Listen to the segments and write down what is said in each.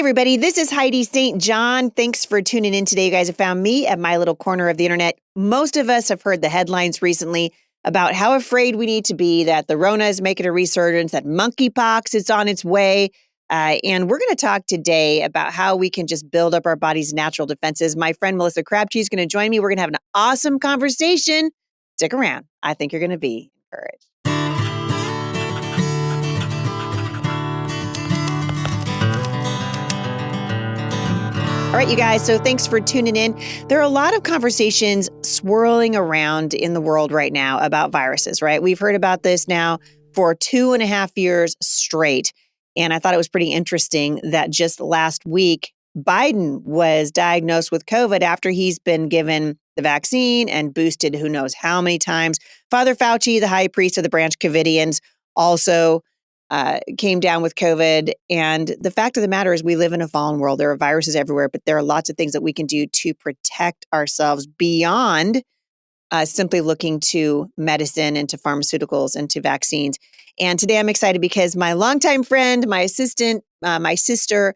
everybody. This is Heidi St. John. Thanks for tuning in today. You guys have found me at my little corner of the internet. Most of us have heard the headlines recently about how afraid we need to be that the Rona is making a resurgence, that monkeypox is on its way. And we're going to talk today about how we can just build up our body's natural defenses. My friend Melissa Crabtree is going to join me. We're going to have an awesome conversation. Stick around. I think you're going to be encouraged. All right, you guys, so thanks for tuning in. There are a lot of conversations swirling around in the world right now about viruses, right? We've heard about this now for 2.5 years straight. And I thought it was pretty interesting that just last week, Biden was diagnosed with COVID after he's been given the vaccine and boosted who knows how many times. Father Fauci, the high priest of the Branch Covidians, also came down with COVID. And the fact of the matter is we live in a fallen world. There are viruses everywhere, but there are lots of things that we can do to protect ourselves beyond simply looking to medicine and to pharmaceuticals and to vaccines. And today I'm excited because my longtime friend, my assistant, my sister,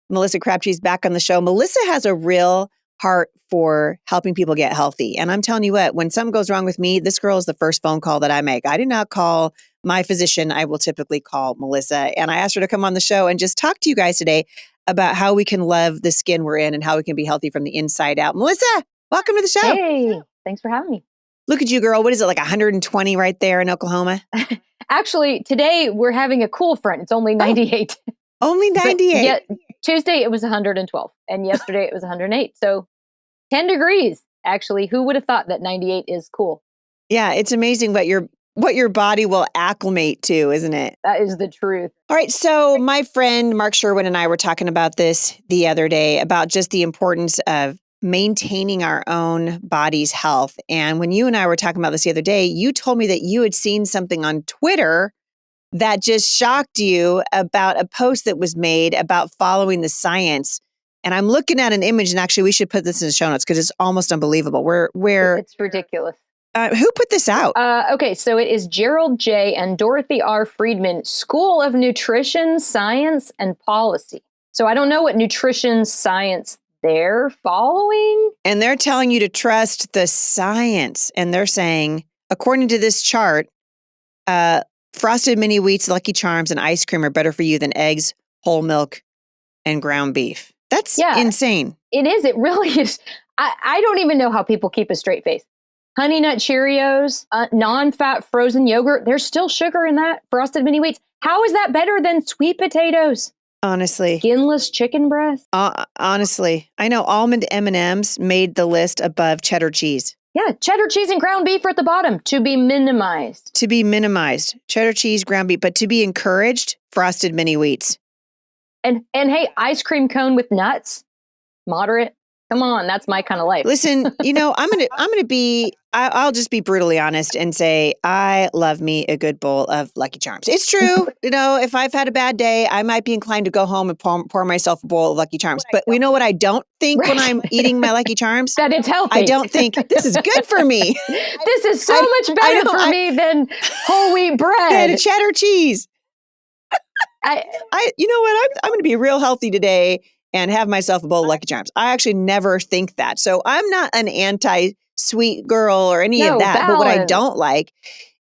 Melissa Crabtree is back on the show. Melissa has a real heart for helping people get healthy. And I'm telling you what, when something goes wrong with me, this girl is the first phone call that I make. I do not call my physician. I will typically call Melissa. And I asked her to come on the show and just talk to you guys today about how we can love the skin we're in and how we can be healthy from the inside out. Melissa, welcome to the show. Hey, thanks for having me. Look at you, girl. What is it, like 120 right there in Oklahoma? Actually, today we're having a cool front. It's only 98. Only 98? Yeah, Tuesday it was 112. And yesterday it was 108. So 10 degrees, actually. Who would have thought that 98 is cool? Yeah, it's amazing what your body will acclimate to, isn't it? That is the truth. All right. So my friend Mark Sherwin and I were talking about this the other day about just the importance of maintaining our own body's health. And when you and I were talking about this the other day, you told me that you had seen something on Twitter that just shocked you about a post that was made about following the science. And I'm looking at an image, and actually we should put this in the show notes because it's almost unbelievable. It's ridiculous. Who put this out? Okay, so it is Gerald J. and Dorothy R. Friedman, School of Nutrition, Science, and Policy. So I don't know what nutrition science they're following. And they're telling you to trust the science. And they're saying, according to this chart, frosted mini wheats, Lucky Charms, and ice cream are better for you than eggs, whole milk, and ground beef. That's insane. It is. It really is. I don't even know how people keep a straight face. Honey Nut Cheerios, non-fat frozen yogurt. There's still sugar in that. Frosted mini wheats. How is that better than sweet potatoes? Honestly. Skinless chicken breast? Honestly. I know almond M&Ms made the list above cheddar cheese. Yeah, cheddar cheese and ground beef are at the bottom. To be minimized. To be minimized. Cheddar cheese, ground beef. But to be encouraged, frosted mini wheats. And hey, ice cream cone with nuts? Moderate? Come on, that's my kind of life. Listen, I'll just be brutally honest and say, I love me a good bowl of Lucky Charms. It's true. If I've had a bad day, I might be inclined to go home and pour myself a bowl of Lucky Charms. But we know what I don't think when I'm eating my Lucky Charms? That it's healthy. I don't think this is good for me. This is so much better for me than whole wheat bread. And cheddar cheese. You know what? I'm going to be real healthy today and have myself a bowl of Lucky Charms. I actually never think that. So I'm not an anti-sweet girl or any of that. Balance. But what I don't like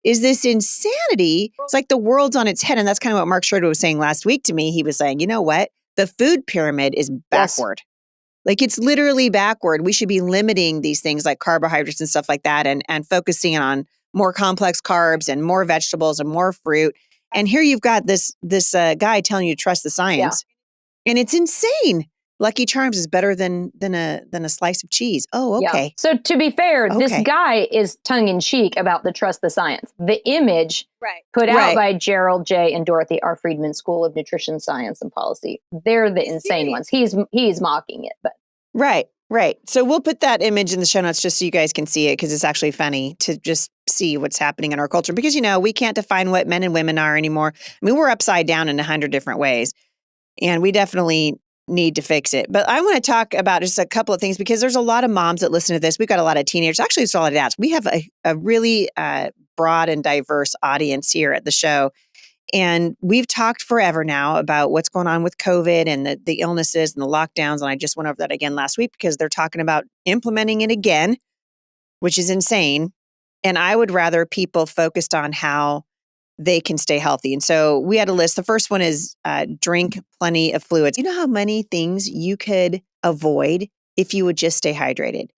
is this insanity. It's like the world's on its head. And that's kind of what Mark Sherwood was saying last week to me. He was saying, you know what? The food pyramid is backward. Yes. Like it's literally backward. We should be limiting these things like carbohydrates and stuff like that and focusing on more complex carbs and more vegetables and more fruit. And here you've got this guy telling you to trust the science. Yeah. And it's insane. Lucky Charms is better than a slice of cheese. Oh, okay. Yeah. So to be fair, this guy is tongue in cheek about the trust the science. The image put out by Gerald J. and Dorothy R. Friedman, School of Nutrition, Science, and Policy. They're the insane ones. He's mocking it, but right. So we'll put that image in the show notes just so you guys can see it because it's actually funny to just see what's happening in our culture because we can't define what men and women are anymore. I mean, we're upside down in 100 different ways. And we definitely need to fix it. But I want to talk about just a couple of things because there's a lot of moms that listen to this. We've got a lot of teenagers. Actually, it's a lot of dads. We have a really broad and diverse audience here at the show. And we've talked forever now about what's going on with COVID and the illnesses and the lockdowns. And I just went over that again last week because they're talking about implementing it again, which is insane. And I would rather people focused on how they can stay healthy. And so we had a list. The first one is drink plenty of fluids. You know how many things you could avoid if you would just stay hydrated?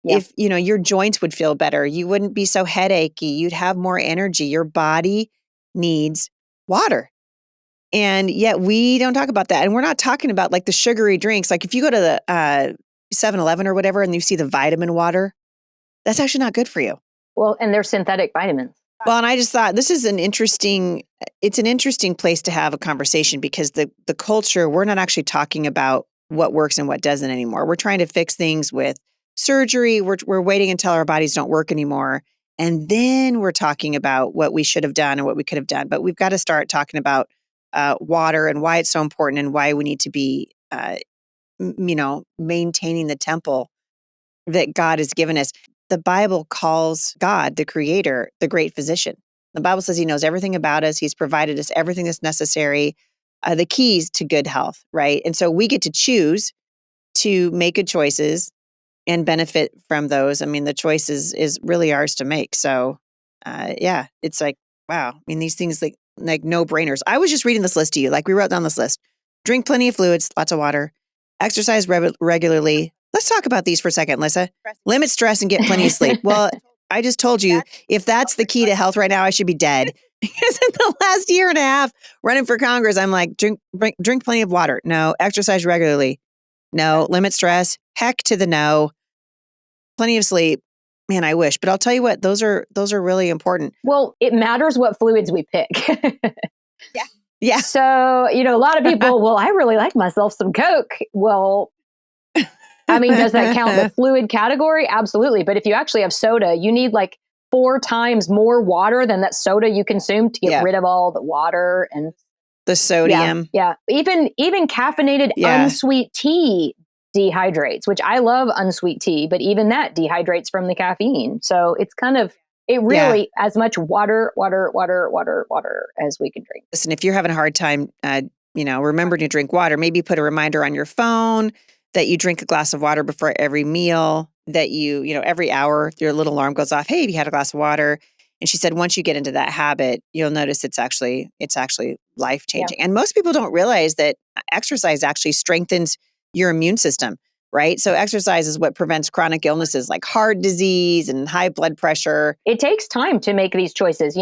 Yeah. If, your joints would feel better, you wouldn't be so headachy, you'd have more energy. Your body needs water. And yet we don't talk about that. And we're not talking about like the sugary drinks. Like if you go to the 7-Eleven or whatever and you see the vitamin water, that's actually not good for you. Well, and they're synthetic vitamins. Well, and I just thought this is it's an interesting place to have a conversation because the culture, we're not actually talking about what works and what doesn't anymore. We're trying to fix things with surgery. We're waiting until our bodies don't work anymore. And then we're talking about what we should have done and what we could have done. But we've got to start talking about water and why it's so important and why we need to be, maintaining the temple that God has given us. The Bible calls God, the creator, the great physician. The Bible says he knows everything about us. He's provided us everything that's necessary, the keys to good health, right? And so we get to choose to make good choices and benefit from those. I mean, the choice is really ours to make. So, it's like, wow. I mean, these things like no-brainers. I was just reading this list to you. Like we wrote down this list. Drink plenty of fluids, lots of water, exercise regularly. Let's talk about these for a second, Lissa. Limit stress and get plenty of sleep. Well, I just told you, if that's the key to health right now, I should be dead. Because in the last year and a half running for Congress, I'm like, drink plenty of water. No. Exercise regularly. No. Limit stress. Heck to the no. Plenty of sleep. Man, I wish. But I'll tell you what, those are really important. Well, it matters what fluids we pick. Yeah. So, a lot of people, well, I really like myself some Coke. Well, I mean, does that count the fluid category? Absolutely. But if you actually have soda, you need like 4 times more water than that soda you consume to get rid of all the water and the sodium. Yeah. Even caffeinated unsweet tea dehydrates, which I love unsweet tea, but even that dehydrates from the caffeine. So it's kind of, it really, as much water as we can drink. Listen, if you're having a hard time, remember to drink water, maybe put a reminder on your phone that you drink a glass of water before every meal, that every hour your little alarm goes off. Hey, have you had a glass of water? And she said, once you get into that habit, you'll notice it's actually life-changing. Yeah. And most people don't realize that exercise actually strengthens your immune system, right? So exercise is what prevents chronic illnesses like heart disease and high blood pressure. It takes time to make these choices.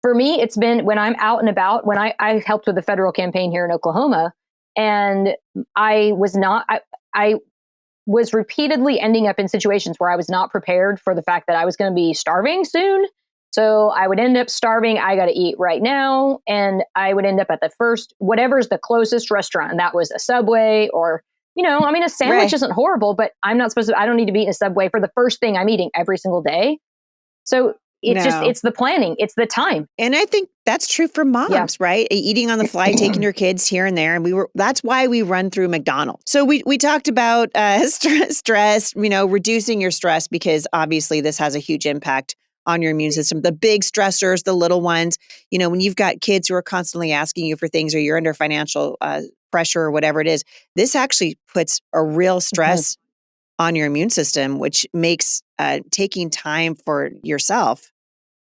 For me, it's been when I'm out and about, when I helped with the federal campaign here in Oklahoma, and I was repeatedly ending up in situations where I was not prepared for the fact that I was going to be starving soon. So I would end up starving. I got to eat right now. And I would end up at the first, whatever's the closest restaurant. And that was a Subway or, a sandwich isn't horrible, but I don't need to be in a Subway for the first thing I'm eating every single day. So it's the planning, it's the time. And I think that's true for moms, right? Eating on the fly, taking your kids here and there. And that's why we run through McDonald's. So we talked about stress, reducing your stress, because obviously this has a huge impact on your immune system. The big stressors, the little ones, when you've got kids who are constantly asking you for things or you're under financial pressure or whatever it is, this actually puts a real stress on your immune system, which makes taking time for yourself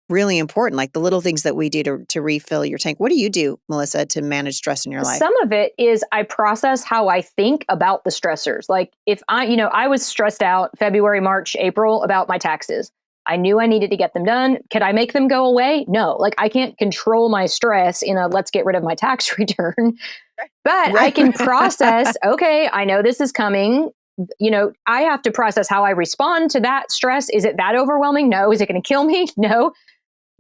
really important, like the little things that we do to refill your tank. What do you do, Melissa, to manage stress in your life? Some of it is I process how I think about the stressors. Like if I was stressed out February, March, April about my taxes. I knew I needed to get them done. Could I make them go away? No, like I can't control my stress in a let's get rid of my tax return, but I can process, okay, I know this is coming. I have to process how I respond to that stress. Is it that overwhelming? No. Is it going to kill me? No.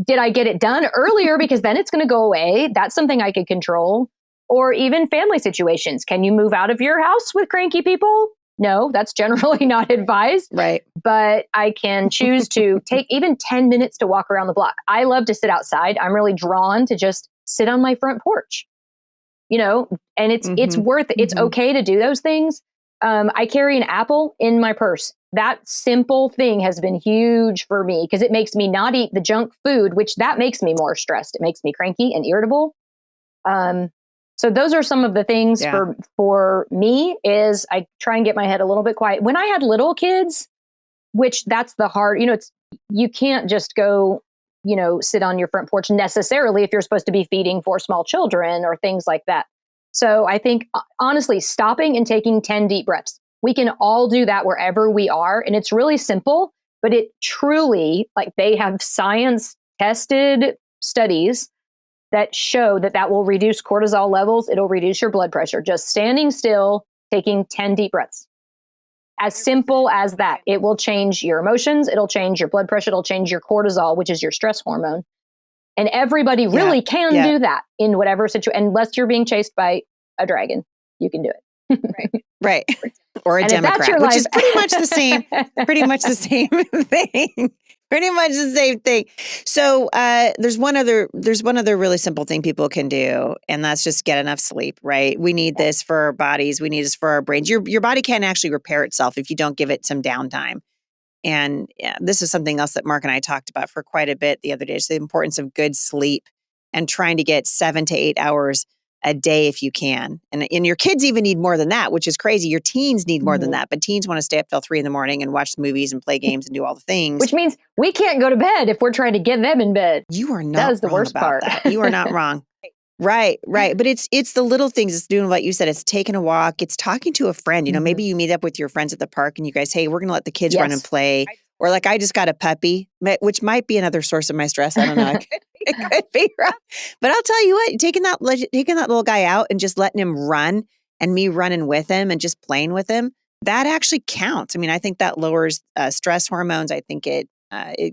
Did I get it done earlier? Because then it's going to go away. That's something I could control. Or even family situations. Can you move out of your house with cranky people? No, that's generally not advised. Right. But I can choose to take even 10 minutes to walk around the block. I love to sit outside. I'm really drawn to just sit on my front porch, and it's worth it. It's okay to do those things. I carry an apple in my purse. That simple thing has been huge for me because it makes me not eat the junk food, which that makes me more stressed. It makes me cranky and irritable. So those are some of the things for me is I try and get my head a little bit quiet. When I had little kids, which that's the hard, you can't just go, sit on your front porch necessarily if you're supposed to be feeding for small children or things like that. So I think honestly, stopping and taking 10 deep breaths, we can all do that wherever we are. And it's really simple, but it truly, like they have science tested studies that show that will reduce cortisol levels. It'll reduce your blood pressure. Just standing still, taking 10 deep breaths. As simple as that. It will change your emotions. It'll change your blood pressure. It'll change your cortisol, which is your stress hormone. And everybody really can do that in whatever situation, unless you're being chased by a dragon. You can do it. Right. Or a Democrat, which is pretty much the same. Pretty much the same thing. Pretty much the same thing. So there's one other really simple thing people can do, and that's just get enough sleep, right? We need this for our bodies. We need this for our brains. Your body can't actually repair itself if you don't give it some downtime. And this is something else that Mark and I talked about for quite a bit the other day. It's the importance of good sleep and trying to get 7 to 8 hours a day if you can. And your kids even need more than that, which is crazy. Your teens need more than that, but teens want to stay up till 3 a.m. and watch movies and play games and do all the things. Which means we can't go to bed if we're trying to get them in bed. You are not That is the wrong worst about part. that. You are not wrong. Right. But it's the little things. It's doing what you said. It's taking a walk. It's talking to a friend. Maybe you meet up with your friends at the park and you guys, hey, we're going to let the kids run and play. Or like I just got a puppy, which might be another source of my stress. I don't know. It could be wrong. But I'll tell you what, taking that little guy out and just letting him run and me running with him and just playing with him, that actually counts. I mean, I think that lowers stress hormones. I think it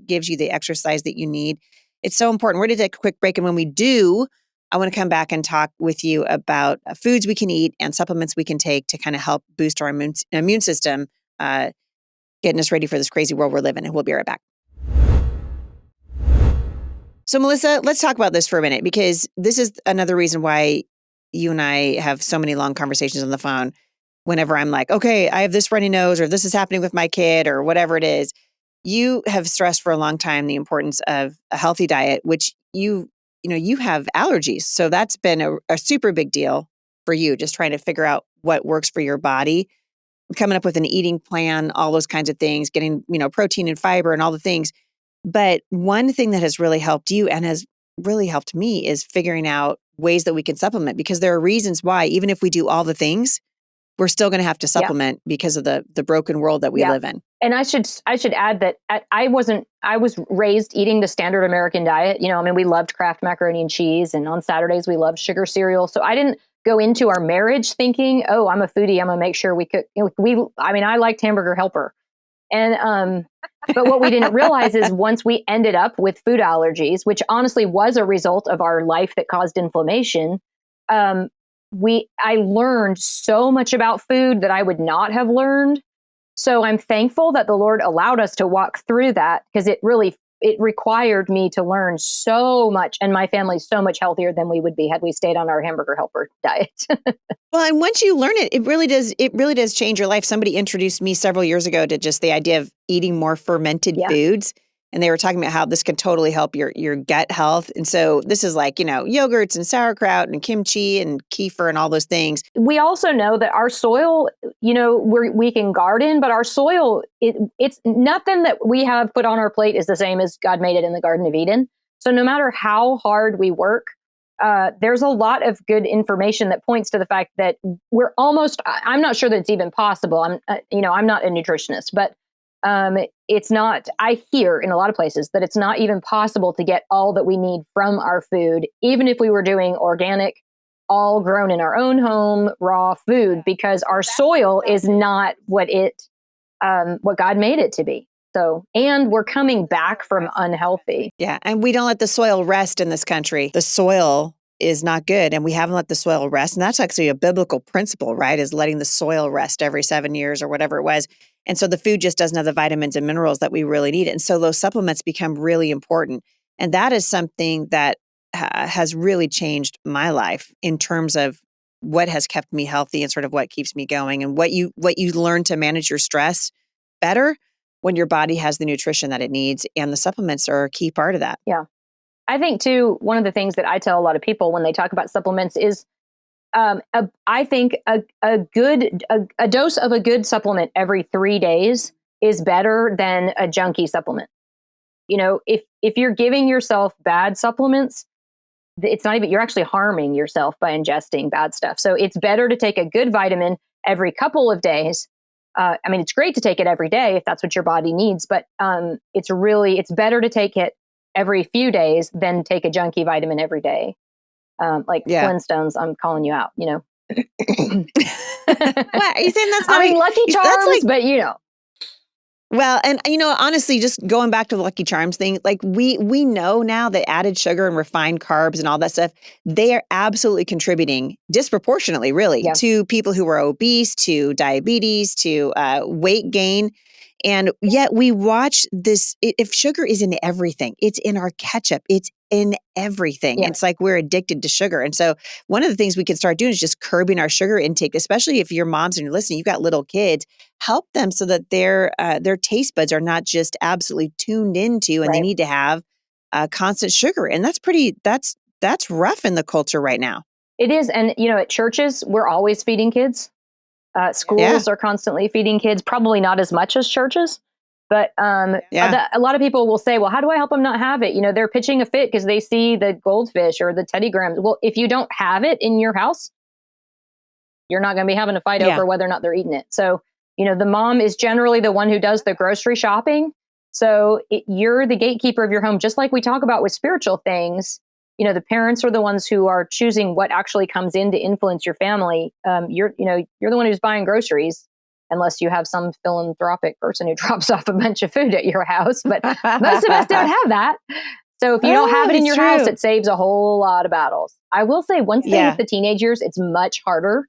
gives you the exercise that you need. It's so important. We're going to take a quick break. And when we do, I want to come back and talk with you about foods we can eat and supplements we can take to kind of help boost our immune system, getting us ready for this crazy world we're living in. We'll be right back. So Melissa, let's talk about this for a minute, because this is another reason why you and I have so many long conversations on the phone whenever I'm like, okay, I have this runny nose or this is happening with my kid or whatever it is. You have stressed for a long time the importance of a healthy diet, which you have allergies. So that's been a super big deal for you, just trying to figure out what works for your body, coming up with an eating plan, all those kinds of things, getting, protein and fiber and all the things. But one thing that has really helped you and has really helped me is figuring out ways that we can supplement, because there are reasons why, even if we do all the things, we're still going to have to supplement because of the broken world that we live in. And I should add that I was raised eating the standard American diet. We loved Kraft macaroni and cheese, and on Saturdays we loved sugar cereal. So I didn't go into our marriage thinking, oh, I'm a foodie, I'm gonna make sure we cook. I liked Hamburger Helper. And but what we didn't realize is once we ended up with food allergies, which honestly was a result of our life that caused inflammation, I learned so much about food that I would not have learned. So I'm thankful that the Lord allowed us to walk through that, because it required me to learn so much, and my family's so much healthier than we would be had we stayed on our Hamburger Helper diet. Well, and once you learn it, it really does change your life. Somebody introduced me several years ago to just the idea of eating more fermented foods. And they were talking about how this can totally help your gut health. And so this is like, yogurts and sauerkraut and kimchi and kefir and all those things. We also know that our soil, we can garden, but our soil, it's nothing that we have put on our plate is the same as God made it in the Garden of Eden. So no matter how hard we work, there's a lot of good information that points to the fact that we're almost, I'm not sure that it's even possible. I'm not a nutritionist, but it's not, I hear in a lot of places that it's not even possible to get all that we need from our food, even if we were doing organic, all grown in our own home, raw food, because our soil is not what God made it to be. So, and we're coming back from unhealthy. Yeah. And we don't let the soil rest in this country. The soil is not good, and we haven't let the soil rest. And that's actually a biblical principle, right? Is letting the soil rest every 7 years or whatever it was. And so the food just doesn't have the vitamins and minerals that we really need. And so those supplements become really important. And that is something that has really changed my life in terms of what has kept me healthy and sort of what keeps me going, and what you learn to manage your stress better when your body has the nutrition that it needs, and the supplements are a key part of that. Yeah. I think too, one of the things that I tell a lot of people when they talk about supplements is, I think a dose of a good supplement every 3 days is better than a junky supplement. If you're giving yourself bad supplements, it's not even, you're actually harming yourself by ingesting bad stuff. So it's better to take a good vitamin every couple of days. It's great to take it every day if that's what your body needs, but it's better to take it every few days than take a junky vitamin every day. Flintstones, I'm calling you out, What? Are you saying that's not Lucky Charms, but Well, and honestly, just going back to the Lucky Charms thing, like we know now that added sugar and refined carbs and all that stuff, they are absolutely contributing disproportionately, really, to people who are obese, to diabetes, to weight gain. And yet we watch this, if sugar is in everything, it's in our ketchup, it's in everything. Yeah. It's like we're addicted to sugar. And so one of the things we can start doing is just curbing our sugar intake, especially if you're moms and you're listening, you've got little kids, help them so that their taste buds are not just absolutely tuned into, and they need to have constant sugar. And that's rough in the culture right now. It is. And, at churches, we're always feeding kids. Schools are constantly feeding kids, probably not as much as churches. But a lot of people will say, well, how do I help them not have it? They're pitching a fit because they see the goldfish or the Teddy Grahams. Well, if you don't have it in your house, you're not going to be having a fight over whether or not they're eating it. So, the mom is generally the one who does the grocery shopping. So you're the gatekeeper of your home, just like we talk about with spiritual things. The parents are the ones who are choosing what actually comes in to influence your family. You're the one who's buying groceries, unless you have some philanthropic person who drops off a bunch of food at your house. But most of us don't have that. So if you don't have it in your house, it saves a whole lot of battles. I will say, once they hit the teenage years, it's much harder.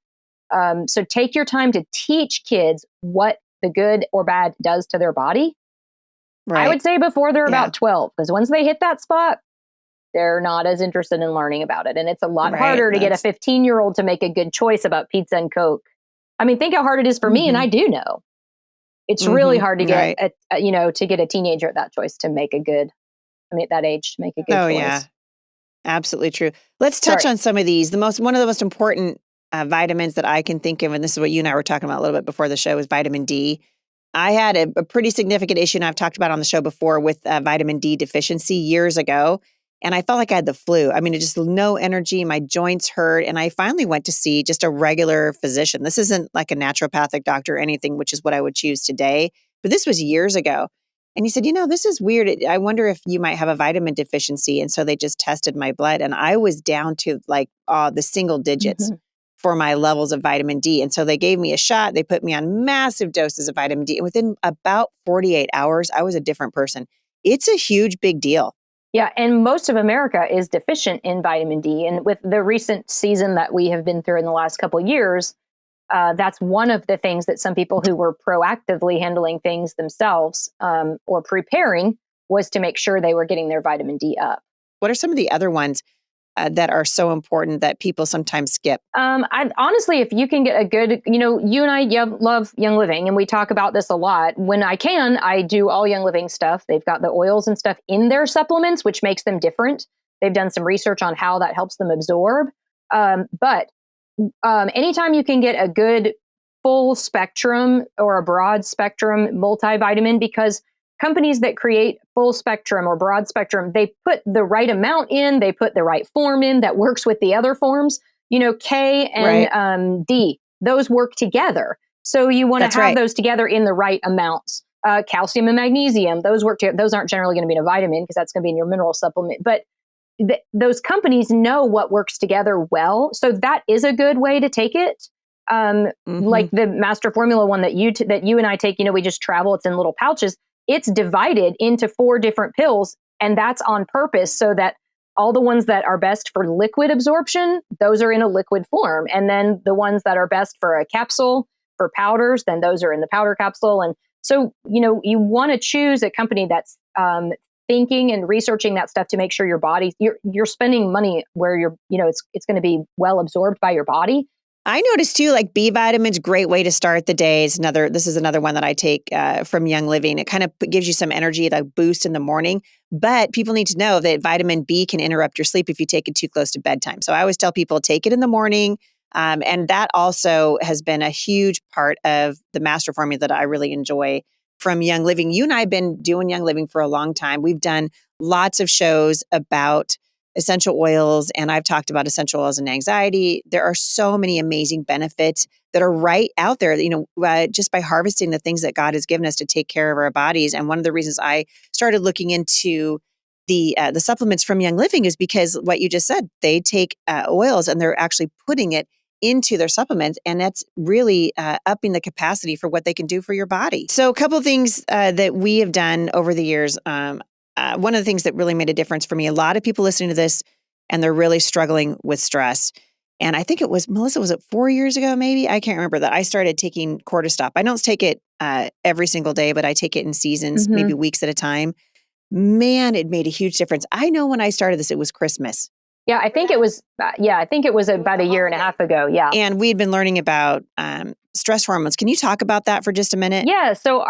So take your time to teach kids what the good or bad does to their body. Right. I would say before they're about 12, because once they hit that spot, they're not as interested in learning about it. And it's a lot harder to get a 15-year-old to make a good choice about pizza and Coke. Think how hard it is for me. And I do know it's really hard to get, to get a teenager at that choice to make a good, at that age, to make a good choice. Yeah, absolutely true. Let's touch on some of these. One of the most important vitamins that I can think of, and this is what you and I were talking about a little bit before the show, is vitamin D. I had a pretty significant issue, and I've talked about on the show before, with vitamin D deficiency years ago. And I felt like I had the flu. Just no energy. My joints hurt. And I finally went to see just a regular physician. This isn't like a naturopathic doctor or anything, which is what I would choose today. But this was years ago. And he said, this is weird. I wonder if you might have a vitamin deficiency. And so they just tested my blood. And I was down to the single digits for my levels of vitamin D. And so they gave me a shot. They put me on massive doses of vitamin D. And within about 48 hours, I was a different person. It's a huge, big deal. Yeah, and most of America is deficient in vitamin D. And with the recent season that we have been through in the last couple of years, that's one of the things that some people who were proactively handling things themselves or preparing was to make sure they were getting their vitamin D up. What are some of the other ones that are so important that people sometimes skip? Honestly, if you can get a good, you and I love Young Living, and we talk about this a lot. When I can, I do all Young Living stuff. They've got the oils and stuff in their supplements, which makes them different. They've done some research on how that helps them absorb. But anytime you can get a good full spectrum or a broad spectrum multivitamin, because companies that create full spectrum or broad spectrum, they put the right amount in, they put the right form in that works with the other forms. K and D, those work together. So you want to have those together in the right amounts. Calcium and magnesium, those work together. Those aren't generally going to be in a vitamin because that's going to be in your mineral supplement. But those companies know what works together well. So that is a good way to take it. Like the Master Formula one that you and I take, we just travel. It's in little pouches. It's divided into 4 different pills, and that's on purpose so that all the ones that are best for liquid absorption, those are in a liquid form. And then the ones that are best for a capsule, for powders, then those are in the powder capsule. And so, you want to choose a company that's thinking and researching that stuff to make sure your body, you're spending money where it's going to be well absorbed by your body. I noticed too, like B vitamins, great way to start the day. This is another one that I take from Young Living. It kind of gives you some energy, like boost in the morning. But people need to know that vitamin B can interrupt your sleep if you take it too close to bedtime. So I always tell people take it in the morning. And that also has been a huge part of the master formula that I really enjoy from Young Living. You and I have been doing Young Living for a long time. We've done lots of shows about essential oils, and I've talked about essential oils and anxiety. There are so many amazing benefits that are right out there, just by harvesting the things that God has given us to take care of our bodies. And one of the reasons I started looking into the supplements from Young Living is because what you just said, they take oils and they're actually putting it into their supplements, and that's really upping the capacity for what they can do for your body. So a couple of things that we have done over the years. One of the things that really made a difference for me, a lot of people listening to this and they're really struggling with stress. And I think it was, Melissa, was it 4 years ago, maybe? I can't remember that I started taking Cortistop. I don't take it every single day, but I take it in seasons, maybe weeks at a time. Man, it made a huge difference. I know when I started this, it was Christmas. Yeah, I think it was. I think it was about a year and a half ago. Yeah, and we'd been learning about stress hormones. Can you talk about that for just a minute? Yeah. So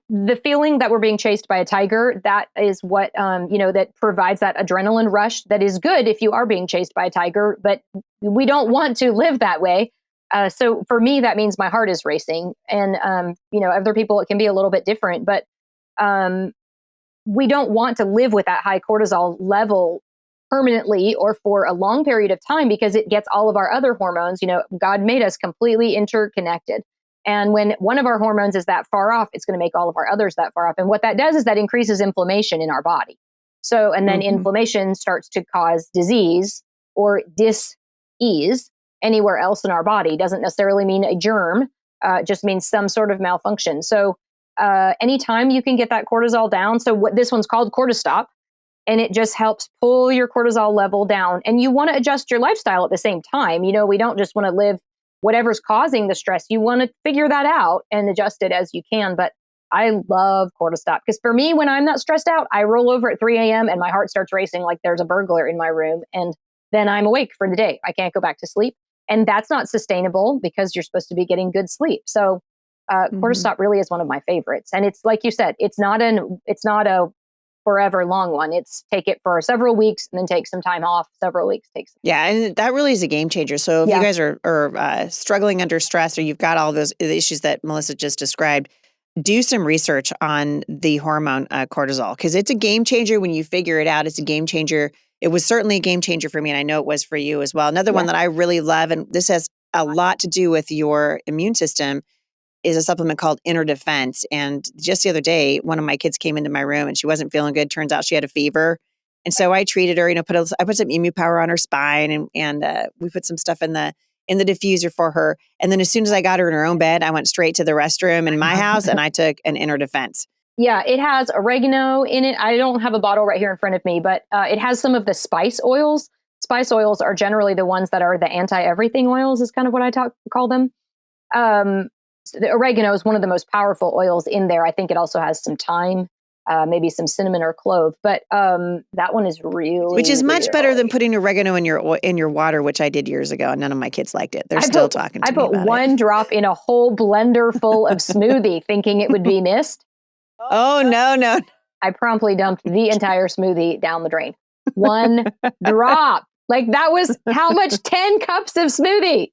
the feeling that we're being chased by a tiger, that is what that provides that adrenaline rush. That is good if you are being chased by a tiger, but we don't want to live that way. So for me, that means my heart is racing, and other people it can be a little bit different, but we don't want to live with that high cortisol level permanently or for a long period of time, because it gets all of our other hormones. God made us completely interconnected. And when one of our hormones is that far off, it's going to make all of our others that far off. And what that does is that increases inflammation in our body. So, and then inflammation starts to cause disease or dis-ease anywhere else in our body. Doesn't necessarily mean a germ, just means some sort of malfunction. So anytime you can get that cortisol down. So what this one's called Cortistop, and it just helps pull your cortisol level down. And you want to adjust your lifestyle at the same time. We don't just want to live whatever's causing the stress. You want to figure that out and adjust it as you can. But I love Cortistop because for me, when I'm not stressed out, I roll over at 3 a.m. and my heart starts racing like there's a burglar in my room. And then I'm awake for the day. I can't go back to sleep. And that's not sustainable because you're supposed to be getting good sleep. So Cortistop really is one of my favorites. And it's like you said, it's not a forever long one. It's take it for several weeks and then take some time off, several weeks, Yeah, and that really is a game changer. So if you guys are struggling under stress, or you've got all those issues that Melissa just described, do some research on the hormone cortisol, because it's a game changer when you figure it out. It's a game changer. It was certainly a game changer for me, and I know it was for you as well. Another one that I really love, and this has a lot to do with your immune system, is a supplement called Inner Defense. And just the other day, one of my kids came into my room and she wasn't feeling good. Turns out she had a fever. And so I treated her, I put some Emu Power on her spine, and we put some stuff in the diffuser for her. And then as soon as I got her in her own bed, I went straight to the restroom in my house and I took an Inner Defense. Yeah, it has oregano in it. I don't have a bottle right here in front of me, but it has some of the spice oils. Spice oils are generally the ones that are the anti-everything oils, is kind of what I call them. The oregano is one of the most powerful oils in there. I think it also has some thyme, maybe some cinnamon or clove, but that one is really, which is much better than putting oregano in your water, which I did years ago, and none of my kids liked it. They're still talking to me about it. I put one drop in a whole blender full of smoothie, thinking it would be mist. Oh no! I promptly dumped the entire smoothie down the drain. One drop, like that was how much? 10 cups of smoothie.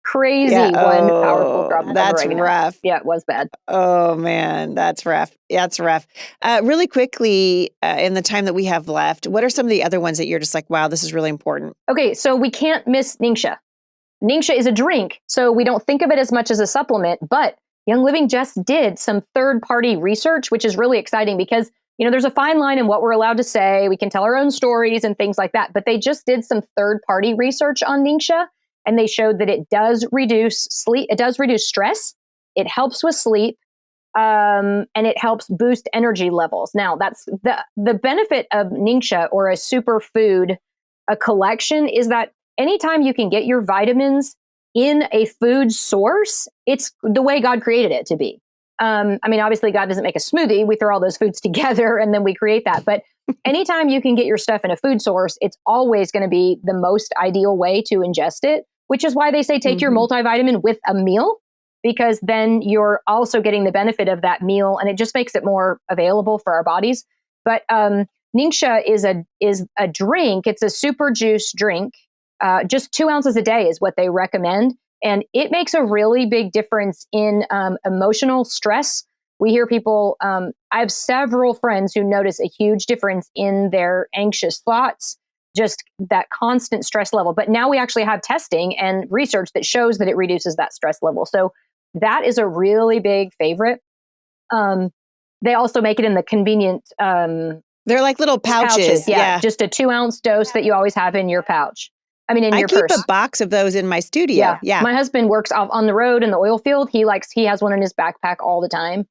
Crazy. One powerful drop of that's oregano. Rough. Yeah, it was bad. Oh man, that's rough. Yeah, it's rough. Really quickly, in the time that we have left, what are some of the other ones that you're just like, wow, this is really important? Okay, so we can't miss Ningxia. Ningxia is a drink, so we don't think of it as much as a supplement, but Young Living just did some third-party research, which is really exciting because, there's a fine line in what we're allowed to say. We can tell our own stories and things like that, but they just did some third-party research on Ningxia. And they showed that it does reduce sleep. It does reduce stress. It helps with sleep, and it helps boost energy levels. Now, that's the benefit of Ningxia, or a superfood, a collection, is that anytime you can get your vitamins in a food source, it's the way God created it to be. Obviously, God doesn't make a smoothie. We throw all those foods together and then we create that. But anytime you can get your stuff in a food source, it's always going to be the most ideal way to ingest it, which is why they say take your multivitamin with a meal, because then you're also getting the benefit of that meal, and it just makes it more available for our bodies. But Ningxia is a drink. It's a super juice drink. Just 2 ounces a day is what they recommend. And it makes a really big difference in emotional stress. We hear people, I have several friends who notice a huge difference in their anxious thoughts, just that constant stress level. But now we actually have testing and research that shows that it reduces that stress level. So that is a really big favorite. They also make it in the convenient. They're like little pouches. Yeah. Just a 2 ounce dose that you always have in your pouch. I mean, in your purse. I keep a box of those in my studio. Yeah. My husband works on the road in the oil field. He has one in his backpack all the time.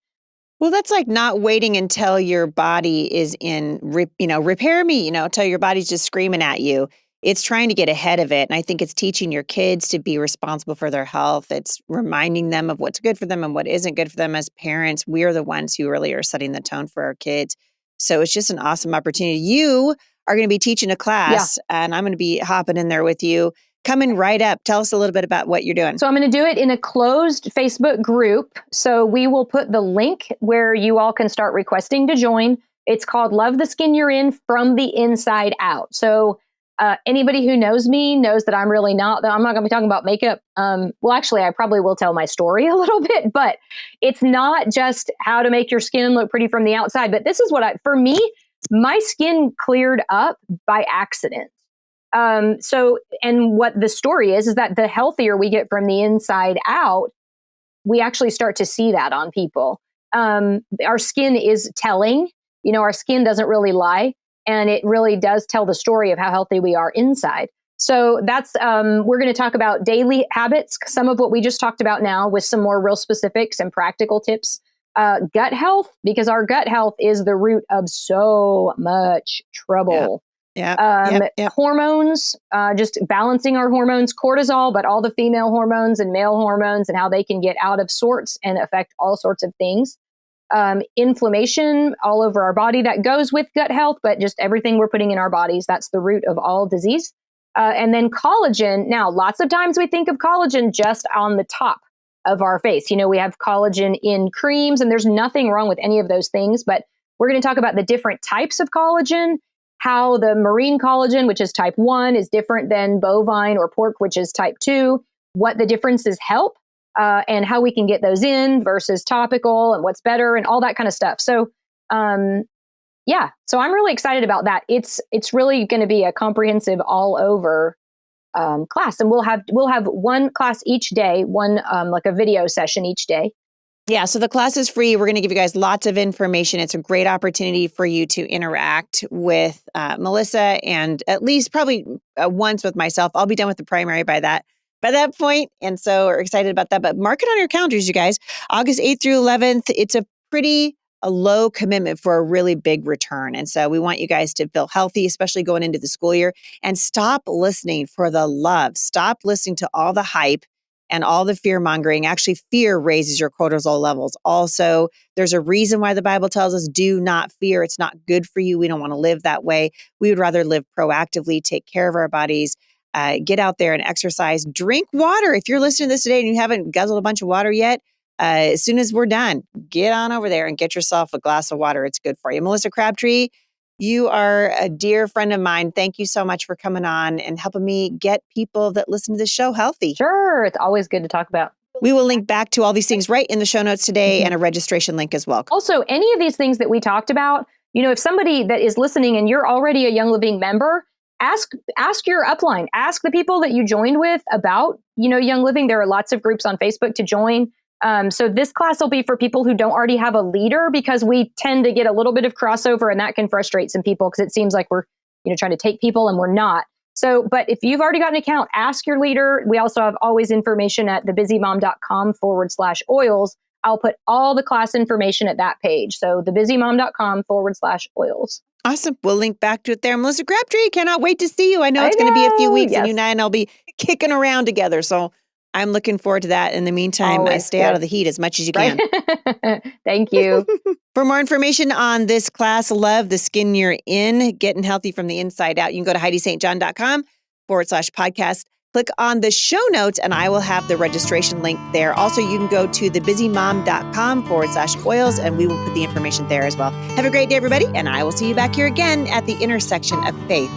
Well, that's like not waiting until your body is in, repair me, until your body's just screaming at you. It's trying to get ahead of it. And I think it's teaching your kids to be responsible for their health. It's reminding them of what's good for them and what isn't good for them. As parents, we're the ones who really are setting the tone for our kids. So it's just an awesome opportunity. You are going to be teaching a class, and I'm going to be hopping in there with you. Coming right up. Tell us a little bit about what you're doing. So I'm going to do it in a closed Facebook group. So we will put the link where you all can start requesting to join. It's called Love the Skin You're In from the Inside Out. So anybody who knows me knows that I'm not going to be talking about makeup. Well, actually, I probably will tell my story a little bit, but it's not just how to make your skin look pretty from the outside. But this is for me, my skin cleared up by accident. And what the story is that the healthier we get from the inside out, we actually start to see that on people. Our skin is telling, our skin doesn't really lie, and it really does tell the story of how healthy we are inside. So that's, we're going to talk about daily habits, some of what we just talked about now with some more real specifics and practical tips. Gut health, because our gut health is the root of so much trouble. Hormones, just balancing our hormones, cortisol, but all the female hormones and male hormones and how they can get out of sorts and affect all sorts of things. Inflammation all over our body that goes with gut health, but just everything we're putting in our bodies, that's the root of all disease. And then collagen. Now, lots of times we think of collagen just on the top of our face. We have collagen in creams, and there's nothing wrong with any of those things, but we're going to talk about the different types of collagen, how the marine collagen, which is type 1, is different than bovine or pork, which is type 2, what the differences help, and how we can get those in versus topical and what's better and all that kind of stuff. So, so I'm really excited about that. It's really going to be a comprehensive all over class, and we'll have one class each day, one like a video session each day. Yeah, so the class is free. We're going to give you guys lots of information. It's a great opportunity for you to interact with Melissa, and at least probably once with myself. I'll be done with the primary by that point, and so we're excited about that. But mark it on your calendars, you guys. August 8th through 11th. It's a low commitment for a really big return. And so we want you guys to feel healthy, especially going into the school year, and stop listening for the love. Stop listening to all the hype and all the fear mongering. Actually, fear raises your cortisol levels. Also, there's a reason why the Bible tells us do not fear. It's not good for you. We don't want to live that way. We would rather live proactively, take care of our bodies, get out there and exercise, drink water. If you're listening to this today and you haven't guzzled a bunch of water yet, as soon as we're done, get on over there and get yourself a glass of water. It's good for you. Melissa Crabtree, you are a dear friend of mine. Thank you so much for coming on and helping me get people that listen to this show healthy. Sure. It's always good to talk about. We will link back to all these things right in the show notes today and a registration link as well. Also, any of these things that we talked about, if somebody that is listening and you're already a Young Living member, ask your upline, ask the people that you joined with about, Young Living. There are lots of groups on Facebook to join. So this class will be for people who don't already have a leader, because we tend to get a little bit of crossover, and that can frustrate some people because it seems like we're, trying to take people and we're not. So, but if you've already got an account, ask your leader. We also have always information at thebusymom.com/oils. I'll put all the class information at that page. So thebusymom.com/oils. Awesome. We'll link back to it there. Melissa Crabtree, cannot wait to see you. I know it's going to be a few weeks and you and I'll be kicking around together. So I'm looking forward to that. In the meantime, stay out of the heat as much as you can. Thank you. For more information on this class, Love the Skin You're In, Getting Healthy from the Inside Out, you can go to HeidiSt.John.com/podcast. Click on the show notes and I will have the registration link there. Also, you can go to thebusymom.com/oils and we will put the information there as well. Have a great day, everybody. And I will see you back here again at the intersection of faith